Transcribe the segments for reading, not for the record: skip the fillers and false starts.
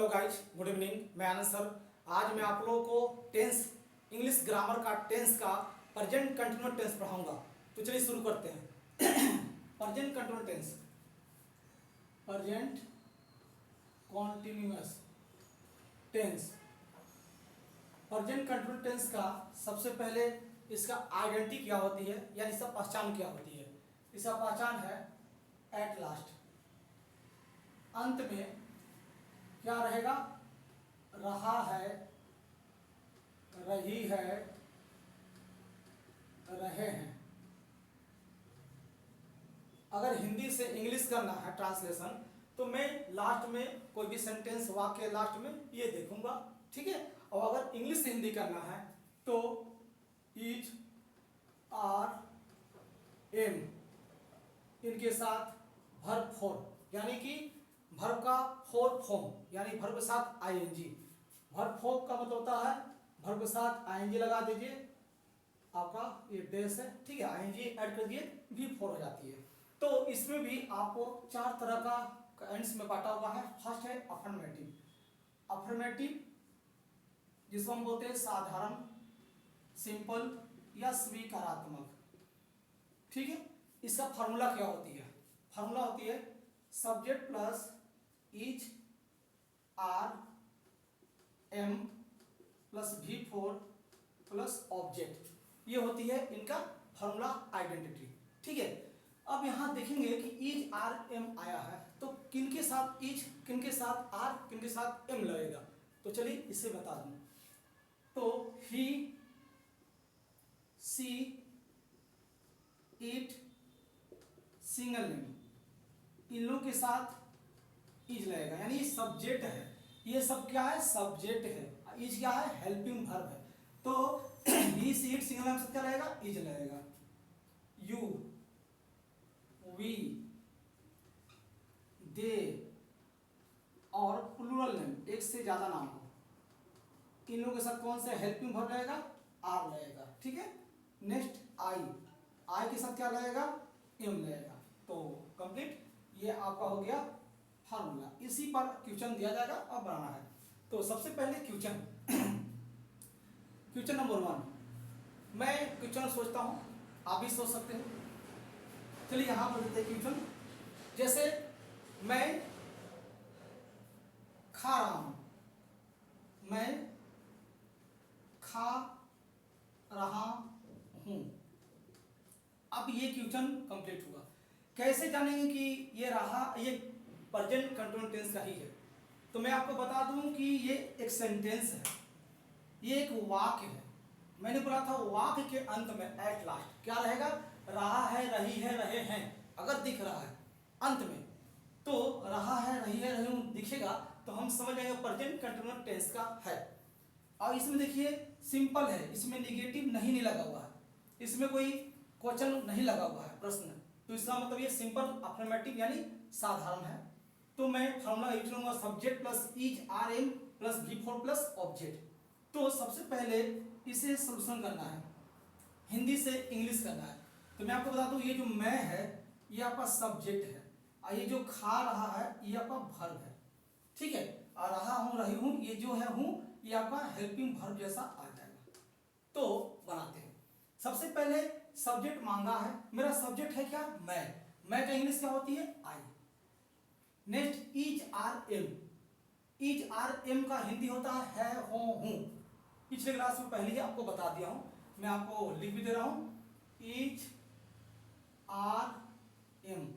Hello guys, good evening. मैं आनंद sir. आज मैं आप लोगों को टेंस इंग्लिश ग्रामर का टेंस का प्रेजेंट कंटिन्यूअस टेंस पढ़ाऊंगा। तो चलिए शुरू करते हैं। Present continuous tense, present continuous tense. Present continuous tense का सबसे पहले इसका आइडेंटिटी क्या होती है, यानी इसका पहचान क्या होती है। इसका पहचान है एट लास्ट, अंत में क्या रहेगा, रहा है, रही है, रहे हैं। अगर हिंदी से इंग्लिश करना है ट्रांसलेशन, तो मैं लास्ट में कोई भी सेंटेंस वाक्य लास्ट में ये देखूंगा, ठीक है। और अगर इंग्लिश से हिंदी करना है तो इज, आर, एम, इनके साथ वर्ब फॉर्म, यानी कि वर्ब का फोर फॉर्म, यानी वर्ब के साथ आईएनजी। वर्ब फॉर्म का मतलब होता है वर्ब के साथ आईएनजी लगा दीजिए, आपका ये डेस है, ठीक है। आईएनजी ऐड कर दिए, भी फोर हो जाती है। तो इसमें भी आपको चार तरह का एंड्स में बांटा हुआ है। फर्स्ट है अफर्मेटिव। अफर्मेटिव जिसको हम बोलते हैं साधारण, सिंपल या स्वीकारात्मक, ठीक है। इसका फॉर्मूला क्या होती है? फॉर्मूला होती है subject plus is, are, am plus V four plus object. ये होती है इनका फॉर्मूला आइडेंटिटी, ठीक है। अब यहां देखेंगे कि इज, आर, एम आया है, तो किनके साथ इज, किनके साथ आर, किनके साथ एम लगेगा। तो चलिए इसे बता दूं। तो ही, सी, इट, सिंगल नेम, इन लोगों के साथ इज लगेगा, यानी सब्जेक्ट है। ये सब क्या है? सब्जेक्ट है। इज क्या है? हेल्पिंग वर्ब है। तो ही, सी, इट, सिंगल नेम से क्या लगेगा? इज लगेगा। यू, वी, दे और प्लूरल नेम, एक से ज्यादा नाम हो, इन लोगों के साथ कौन सा हेल्पिंग वर्ब लगेगा? आर लगेगा, ठीक है। नेक्स्ट आई, आई के साथ क्या लगेगा? एम लगेगा। तो कंप्लीट, ये आपका हो गया फार्मूला। इसी पर क्वेश्चन दिया जाएगा और बनाना है। तो सबसे पहले क्वेश्चन क्वेश्चन नंबर 1। मैं क्वेश्चन सोचता हूं, आप भी सोच सकते हैं। चलिए यहां पर देते हैं क्वेश्चन। जैसे मैं खा रहा हूं, मैं खा रहा हूं। अब ये क्वेश्चन कंप्लीट हुआ। कैसे जानेंगे कि ये रहा, ये प्रेजेंट कंटिन्यूअस टेंस का ही है? तो मैं आपको बता दूं कि ये एक सेंटेंस है, ये एक वाक्य है। मैंने बोला था वाक्य के अंत में एट लास्ट क्या रहेगा? रहा है, रही है, रहे हैं। अगर दिख रहा है अंत में, तो रहा है, रही है, रहे हैं दिखेगा, तो हम समझ जाएंगे प्रेजेंट कंटिन्यूअस टेंस का है। और इसमें देखिए सिंपल है, इसमें निगेटिव नहीं लगा हुआ है, इसमें कोई क्वेश्चन नहीं लगा हुआ है, प्रश्न। तो इसका मतलब ये सिंपल अफर्मेटिव यानी साधारण है। तो मैं फॉर्मूला यूज करूंगा subject plus is, are, am plus V four plus object. तो सबसे पहले इसे सोल्यूशन करना है, हिंदी से इंग्लिश करना है। तो मैं आपको बता दूं, ये जो मैं है ये आपका सब्जेक्ट है, और ये जो खा रहा है ये आपका वर्ब है, ठीक है। और रहा हूं, रही हूं, ये जो है हूं, ये आपका हेल्पिंग वर्ब जैसा आ जाएगा। तो बनाते हैं। सबसे पहले सब्जेक्ट मांगा है, मेरा सब्जेक्ट है क्या? मैं का इंग्लिश क्या होती है? I. Next is, are, am. Is, are, am का हिंदी होता है हो, हूं। पिछले क्लास में पहले ही आपको बता दिया हूं, मैं आपको लिख भी दे रहा हूं। इज, आर, एम,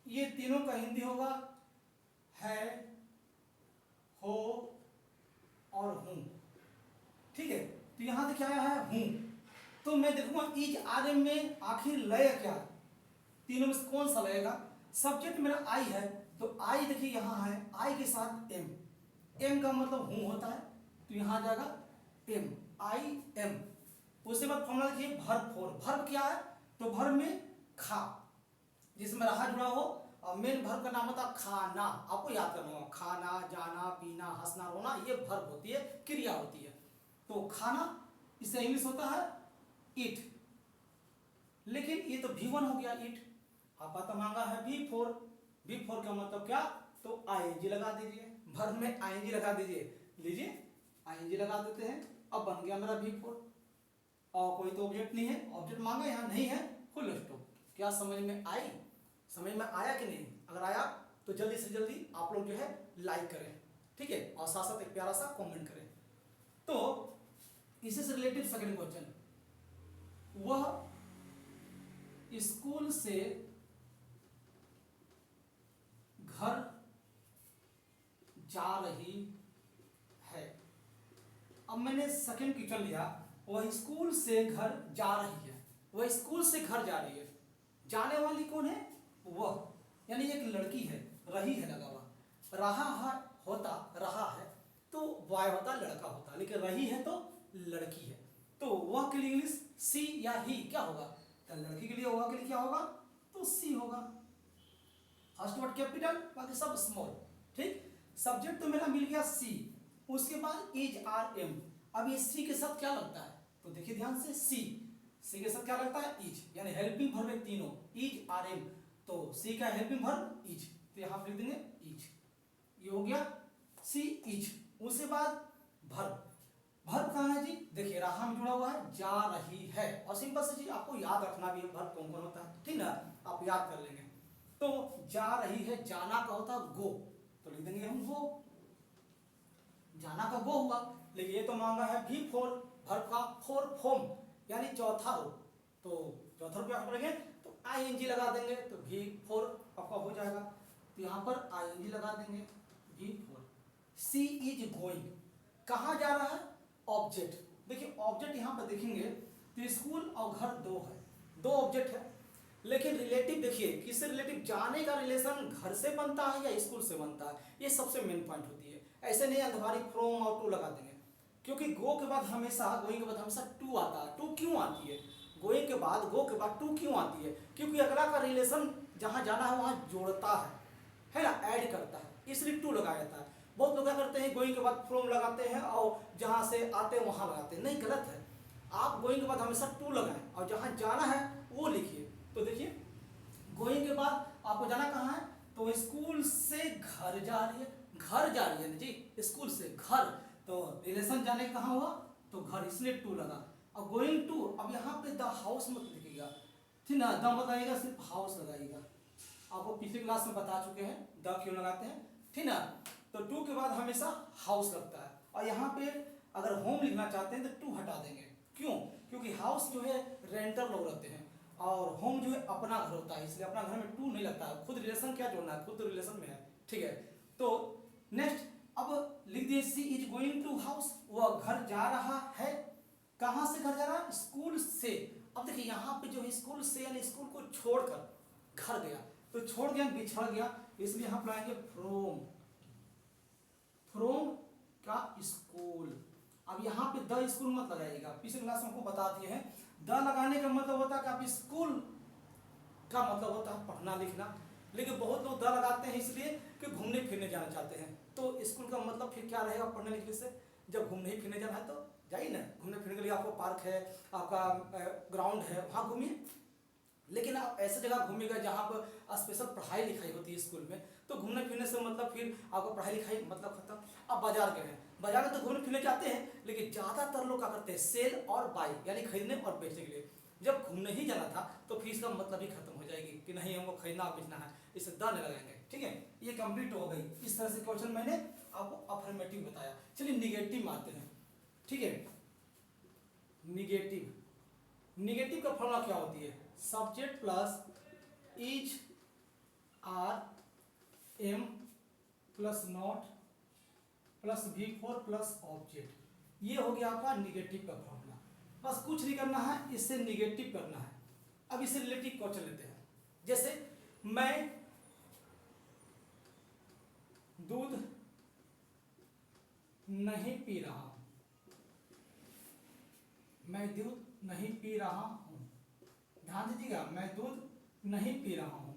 ये तीनों का हिंदी होगा है, हो और हूं, ठीक है। तो यहां देखिए आया है हूं, तो मैं देखूंगा इज, आर, एम में आखिर लय क्या, तीनों में से कौन सा लगेगा? सब्जेक्ट मेरा आई है, तो आई देखिए यहां है, आई के साथ एम, एम का मतलब हूं होता है, तो यहां आ जाएगा एम, आई, एम। उसके बाद फॉर्मूला देखिए वर्ब फोर। वर्ब क्या है? तो वर्ब में खा, जिसमें रहा जुड़ा हो, और मेन वर्ब का नाम होता है खाना। आपको याद करना होगा, खाना, जाना, पीना, हंसना, रोना, ये वर्ब होती है, क्रिया होती है। तो खाना, इससे इंग्लिश होता है ईट, लेकिन ये तो भी वन हो गया ईट। आपका तो मांगा है भी फोर। भी फोर का मतलब क्या? तो आईएनजी लगा दीजिए, वर्ब में आईएनजी लगा दीजिए, लीजिए आईएनजी लगा देते हैं। अब बन गया मेरा V4। और कोई तो ऑब्जेक्ट नहीं है, ऑब्जेक्ट मांगा यहाँ नहीं है, फुल स्टॉप। क्या समझ में आई? समझ में आया कि नहीं? अगर आया तो जल्दी से जल्दी आप लोग जो है लाइक करें, ठीक है, और साथ साथ एक प्यारा सा कमेंट करें। तो इसी से रिलेटेड सेकंड क्वेश्चन, वह स्कूल से घर जा रही है। अब मैंने सेकंड क्वेश्चन लिया, वह स्कूल से घर जा रही है, वह स्कूल से घर जा रही है। जाने वाली कौन है? वह, यानी एक लड़की है, रही है लगा हुआ, रहा है होता, रहा है तो बॉय होता, लड़का होता, लेकिन रही है तो लड़की है। तो वह के लिए इंग्लिश सी या ही क्या होगा? तो लड़की के लिए वह के लिए क्या होगा? तो सी होगा। फर्स्ट वर्ड कैपिटल, बाकी सब स्मॉल, ठीक। सब्जेक्ट तो मेरा मिल गया सी, उसके बाद इज आर एम। अब ये सी के साथ क्या लगता है? तो देखिए ध्यान से, सी के साथ क्या लगता है? इज, यानी हेल्पिंग वर्ब है तीनों, इज आर एम, तो सी का हेल्पिंग वर्ब इज, तो यहां लिख देंगे इज। ये हो गया सी इज। उसके बाद वर्ब, वर्ब कहाँ है जी? देखिए रहा में जुड़ा हुआ है, जा रही है, और सिंपल से जी आपको याद रखना भी है वर्ब कौन कौन होता है, ठीक ना, आप याद कर लेंगे। तो जा रही है, जाना का होता है गो, तो लिख देंगे हम गो, जाना का गो हुआ। लेकिन ये तो मांगा है V4, वर्ब का फोर फॉर्म, यानी चौथा रो, तो चौथा रो क्या करेंगे? तो आईएनजी लगा देंगे, तो V4 आपका हो जाएगा। तो यहाँ पर आईएनजी लगा देंगे, V4। सी इज गोइंग, कहाँ जा रहा है? ऑब्जेक्ट, देखिए ऑब्जेक्ट यहाँ पर देखेंगे तो स्कूल और घर दो है, दो ऑब्जेक्ट है, लेकिन रिलेटिव देखिए किससे रिलेटिव? जाने का रिलेशन घर से बनता है या स्कूल से बनता है, ये सबसे मेन पॉइंट होती है। ऐसे नहीं अंधवारी फ्रॉम और टू लगा देंगे, क्योंकि गो के बाद हमेशा, गोइंग के बाद हमेशा टू आता है। टू क्यों आती है? गोइंग के बाद, गो के बाद टू क्यों आती है? क्योंकि अगला का रिलेशन जहाँ जाना है वहाँ जोड़ता है ना, ऐड करता है, इसलिए टू लगाया जाता है। बहुत लोग क्या करते हैं, गोइंग के बाद फ्रॉम लगाते हैं और जहाँ से आते हैं वहाँ लगाते हैं, नहीं, गलत है। आप गोइंग के बाद हमेशा टू लगाएं और जहाँ जाना है वो लिखिए। तो देखिए गोइंग के बाद आपको जाना कहाँ है? तो स्कूल से घर जा रही है, घर जा रही है ना जी, स्कूल से घर, तो रिलेशन जाने कहाँ हुआ? तो घर, इसलिए टू लगा। और गोइंग टू, अब यहाँ पे द हाउस मत लिखिएगा, ठीक ना, द बताइएगा, सिर्फ हाउस लगाइएगा। आपको पिछले क्लास में बता चुके हैं द क्यों लगाते हैं, ठीक ना। तो टू के बाद हमेशा हाउस लगता है, और यहाँ पे अगर होम लिखना चाहते हैं तो टू हटा देंगे। क्यों? क्योंकि हाउस जो है रेंटर लोग रहते हैं और होम जो है अपना घर होता है, इसलिए अपना घर में टू नहीं लगता है। खुद रिलेशन क्या जोड़ना है, खुद तो रिलेशन में है, ठीक है। तो नेक्स्ट, अब लिख दिए सी इज गोइंग टू हाउस, वह घर जा रहा है। कहाँ से घर जा रहा है? स्कूल से। अब देखिए यहाँ पे जो है स्कूल से यानी स्कूल को छोड़कर घर गया, तो छोड़ गया, बिछड़ गया, इसलिए यहाँ पर आएंगे फ्रोम, फ्रोम का स्कूल। अब यहाँ पे द स्कूल मत लगाइएगा, पिछले क्लास में आपको बता दिए हैं, द लगाने का मतलब होता है कि आप स्कूल का मतलब होता है पढ़ना लिखना, लेकिन बहुत लोग द लगाते हैं इसलिए कि घूमने फिरने जाना चाहते हैं। तो स्कूल का मतलब फिर क्या रहेगा पढ़ने लिखने से? जब घूमने ही फिरने जाना है तो जाइए ना, घूमने फिरने के लिए आपको पार्क है, आपका ग्राउंड है, वहाँ घूमिए। लेकिन आप ऐसे जगह घूमिएगा जहाँ पर स्पेशल पढ़ाई लिखाई होती है स्कूल में, तो घूमने फिरने से मतलब फिर आपको पढ़ाई लिखाई मतलब खत्म। अब बाजार गए हैं, बाजार में तो घूमने फिरने जाते हैं, लेकिन ज़्यादातर लोग क्या करते हैं? सेल और बाई, यानी खरीदने और बेचने के लिए। जब घूमने ही जाना था तो फिर इसका मतलब ही खत्म हो जाएगी कि नहीं हमको खरीदना और बेचना है, इसे द नहीं लगाएंगे, ठीक है। ये कंप्लीट हो गई। इस तरह से क्वेश्चन मैंने आपको अफर्मेटिव बताया। चलिए निगेटिव आते हैं, ठीक है। निगेटिव, निगेटिव का फॉर्मूला क्या होती है? Subject plus is are am plus not plus V4 plus object, ये हो गया आपका निगेटिव का फॉर्मूला। बस कुछ नहीं करना है, इससे निगेटिव करना है। अब इससे रिलेटिव क्वेश्चन लेते हैं, जैसे मैं दूध नहीं पी रहा हूं, मैं दूध नहीं पी रहा हूं, ध्यान दीजिएगा, मैं दूध नहीं पी रहा हूं।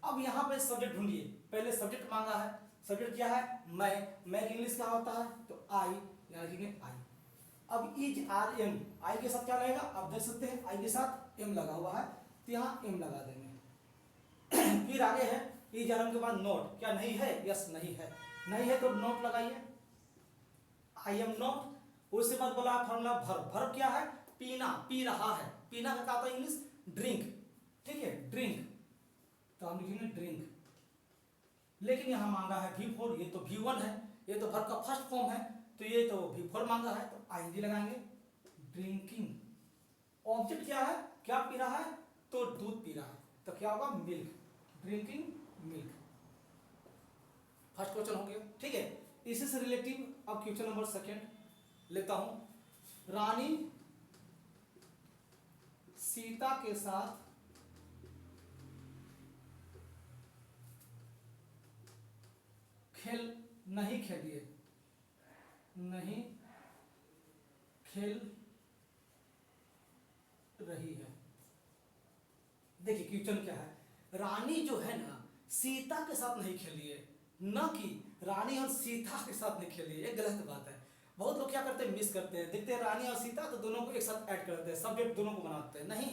अब यहां पे सब्जेक्ट ढूंढिए, पहले सब्जेक्ट मांगा है, सब्जेक्ट क्या है? मैं इंग्लिश क्या होता है? तो आई, यहाँ लिखेंगे आई। अब इज आर एम, आई के साथ क्या लगेगा? आप देख सकते हैं आई के साथ एम लगा हुआ है, तो यहाँ एम लगा देंगे। फिर आगे है इज आर एम के बाद नॉट, क्या नहीं है? यस नहीं है। नहीं है तो नॉट लगाइए, आई एम नॉट। उसके बाद बोला फॉर्मूला वर्ब। वर्ब क्या है? पीना, पी रहा है। पीना का क्या होता है इंग्लिश? ड्रिंक, ठीक है, ड्रिंक, तो हम लिखेंगे ड्रिंक। लेकिन यहां मांगा है V4, ये तो V1 है, ये तो वर्ब का फर्स्ट फॉर्म है, तो ये तो V4 मांगा है, तो आईएनजी लगाएंगे, ड्रिंकिंग। ऑब्जेक्ट क्या है? क्या पी रहा है? तो दूध पी रहा है, तो क्या होगा? Milk, drinking milk. First question हो गया, ठीक है। इसी से रिलेटिव अब क्वेश्चन नंबर सेकंड लेता हूं। रानी सीता के साथ खेल नहीं खेलिए, नहीं खेल रही है। देखिए क्वेश्चन क्या है, रानी जो है ना सीता के साथ नहीं खेली है, न कि रानी और सीता के साथ नहीं खेली है, ये गलत बात है। बहुत लोग क्या करते हैं, मिस करते हैं, देखते हैं रानी और सीता तो दोनों को एक साथ ऐड कर देते हैं, सब्जेक्ट दोनों को बनाते हैं। नहीं,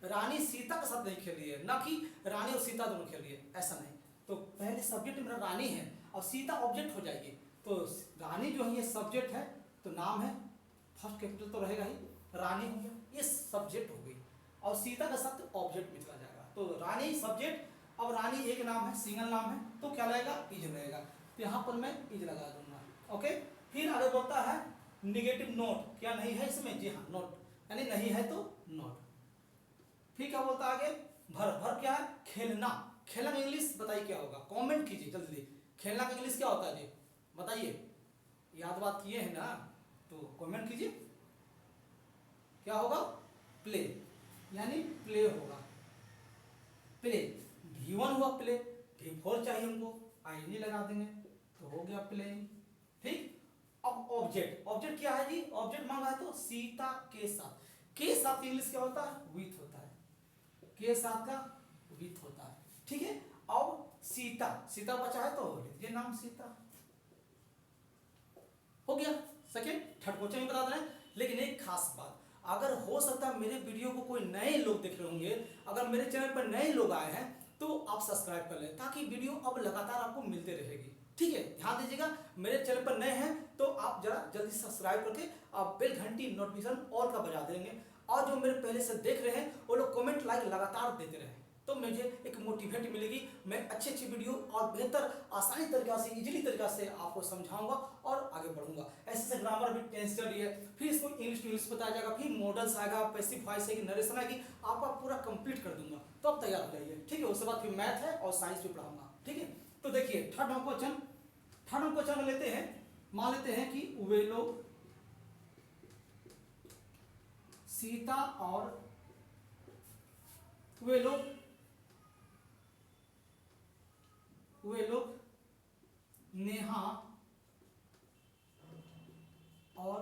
रानी सीता के साथ नहीं खेली है, न कि रानी और सीता दोनों खेली है, ऐसा नहीं। तो पहले सब्जेक्ट मेरा रानी है और सीता ऑब्जेक्ट हो जाएगी, तो रानी जो है ये सब्जेक्ट है, तो नाम है, फर्स्ट कैपिटल तो रहेगा ही, रानी हो गया, ये सब्जेक्ट हो गई, और सीता का साथ ऑब्जेक्ट में चला जाएगा। तो रानी सब्जेक्ट, अब रानी एक नाम है, सिंगल नाम है, तो क्या रहेगा? इज रहेगा, तो यहाँ पर मैं इज लगा दूंगा। ओके, फिर आगे बोलता है निगेटिव नोट, क्या नहीं है इसमें? जी हाँ, नोट, यानी नहीं है तो नोट। फिर क्या बोलता है आगे? भर। भर क्या है? खेलना। खेलना का इंग्लिश बताइए क्या होगा? कमेंट कीजिए जल्दी, खेलना का इंग्लिश क्या होता है जी, बताइए। याद बात किए हैं ना, तो कमेंट कीजिए, क्या होगा? प्ले, यानी प्ले होगा, प्ले। V1 हुआ प्ले, V4 चाहिए हमको, आईएनजी लगा देंगे, तो हो गया प्लेइंग। ठीक, अब ऑब्जेक्ट। ऑब्जेक्ट क्या है जी? ऑब्जेक्ट मांगा है तो सीता के साथ। के साथ इंग्लिश क्या होता है? विथ होता है, के साथ का विथ होता है, ठीक है। अब सीता, सीता बचा है तो लिख दीजिए नाम सीता, हो गया। सेकेंड, थर्ड क्वेश्चन भी बता दें, लेकिन एक खास बात, अगर हो सकता है मेरे वीडियो को कोई नए लोग देख रहे होंगे, अगर मेरे चैनल पर नए लोग आए हैं तो आप सब्सक्राइब कर लें, ताकि वीडियो अब लगातार आपको मिलते रहेगी, ठीक है। ध्यान दीजिएगा, मेरे चैनल पर नए हैं तो आप जरा जल्दी सब्सक्राइब करके आप बेल घंटी नोटिफिकेशन ऑल का बजा देंगे, और जो मेरे पहले से देख रहे हैं वो लोग कमेंट लाइक लगातार देते रहे, तो मुझे एक मोटिवेट मिलेगी, मैं अच्छी अच्छी वीडियो और बेहतर आसानी तरीका से, इजीली तरीका से आपको समझाऊंगा और आगे बढ़ूंगा। ऐसे ग्रामर भी टेंस चल रही है, फिर इसको इंग्लिश टू इंग्लिश बताया जाएगा, फिर मॉडल्स आएगा, पैसिव वॉइस आएगी, नरेशन आएगी, आपका पूरा कंप्लीट कर दूंगा, तो आप तैयार हो जाइए, ठीक है। उसके बाद फिर मैथ है और साइंस भी पढ़ाऊंगा, ठीक है। तो देखिए थर्ड क्वेश्चन लेते हैं। मान लेते हैं कि वे लोग सीता और वे लोग नेहा और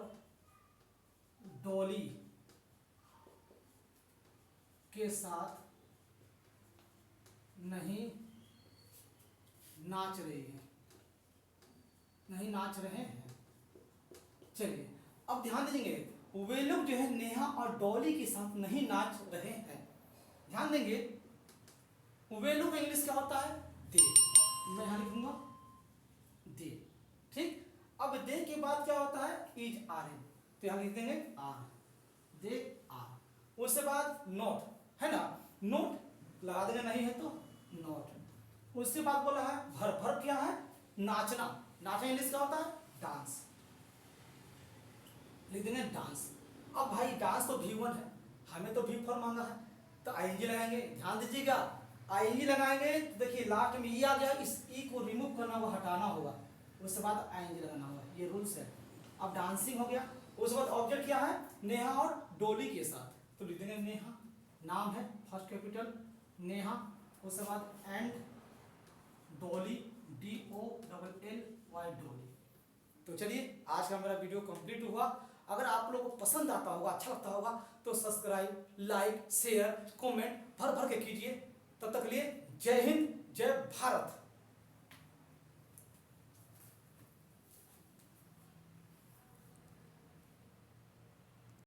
डॉली के साथ नहीं नाच रहे हैं, चलिए अब ध्यान देंगे, वे लोग जो है नेहा और डॉली के साथ नहीं नाच रहे हैं। ध्यान देंगे, वे लोग का इंग्लिश क्या होता है? दे। मैं यहां लिखूंगा दे, ठीक। अब दे के बाद क्या होता है? इज आर एन, तो यहां लिख देंगे आर, दे आर। उसके बाद नोट है ना, नोट लगा देंगे, नहीं है तो नोट। उसके बाद बोला है भर। भर क्या है? नाचना। नाचना इंग्लिश क्या होता है? डांस, लिख देंगे डांस। अब भाई डांस तो V1 है, हमें तो V4 मांगा है, तो आईएनजी लगाएंगे। ध्यान दीजिएगा, आईएनजी लगाएंगे तो देखिए लास्ट में ई आ गया, इस ई को रिमूव करना होगा, हटाना होगा, उसके बाद आईएनजी लगाना होगा, ये रूल्स है। अब डांसिंग हो गया। उसके बाद ऑब्जेक्ट क्या है? नेहा और डॉली के साथ, तो लिख देंगे नेहा, नाम है फर्स्ट कैपिटल नेहा, उसके बाद एंड डॉली, DOLLY डॉली। तो चलिए आज का मेरा वीडियो कंप्लीट हुआ। अगर आप लोगों को पसंद आता होगा, अच्छा लगता होगा, तो सब्सक्राइब, लाइक, शेयर, कमेंट भर भर के कीजिए। तब तक के लिए जय हिंद, जय भारत।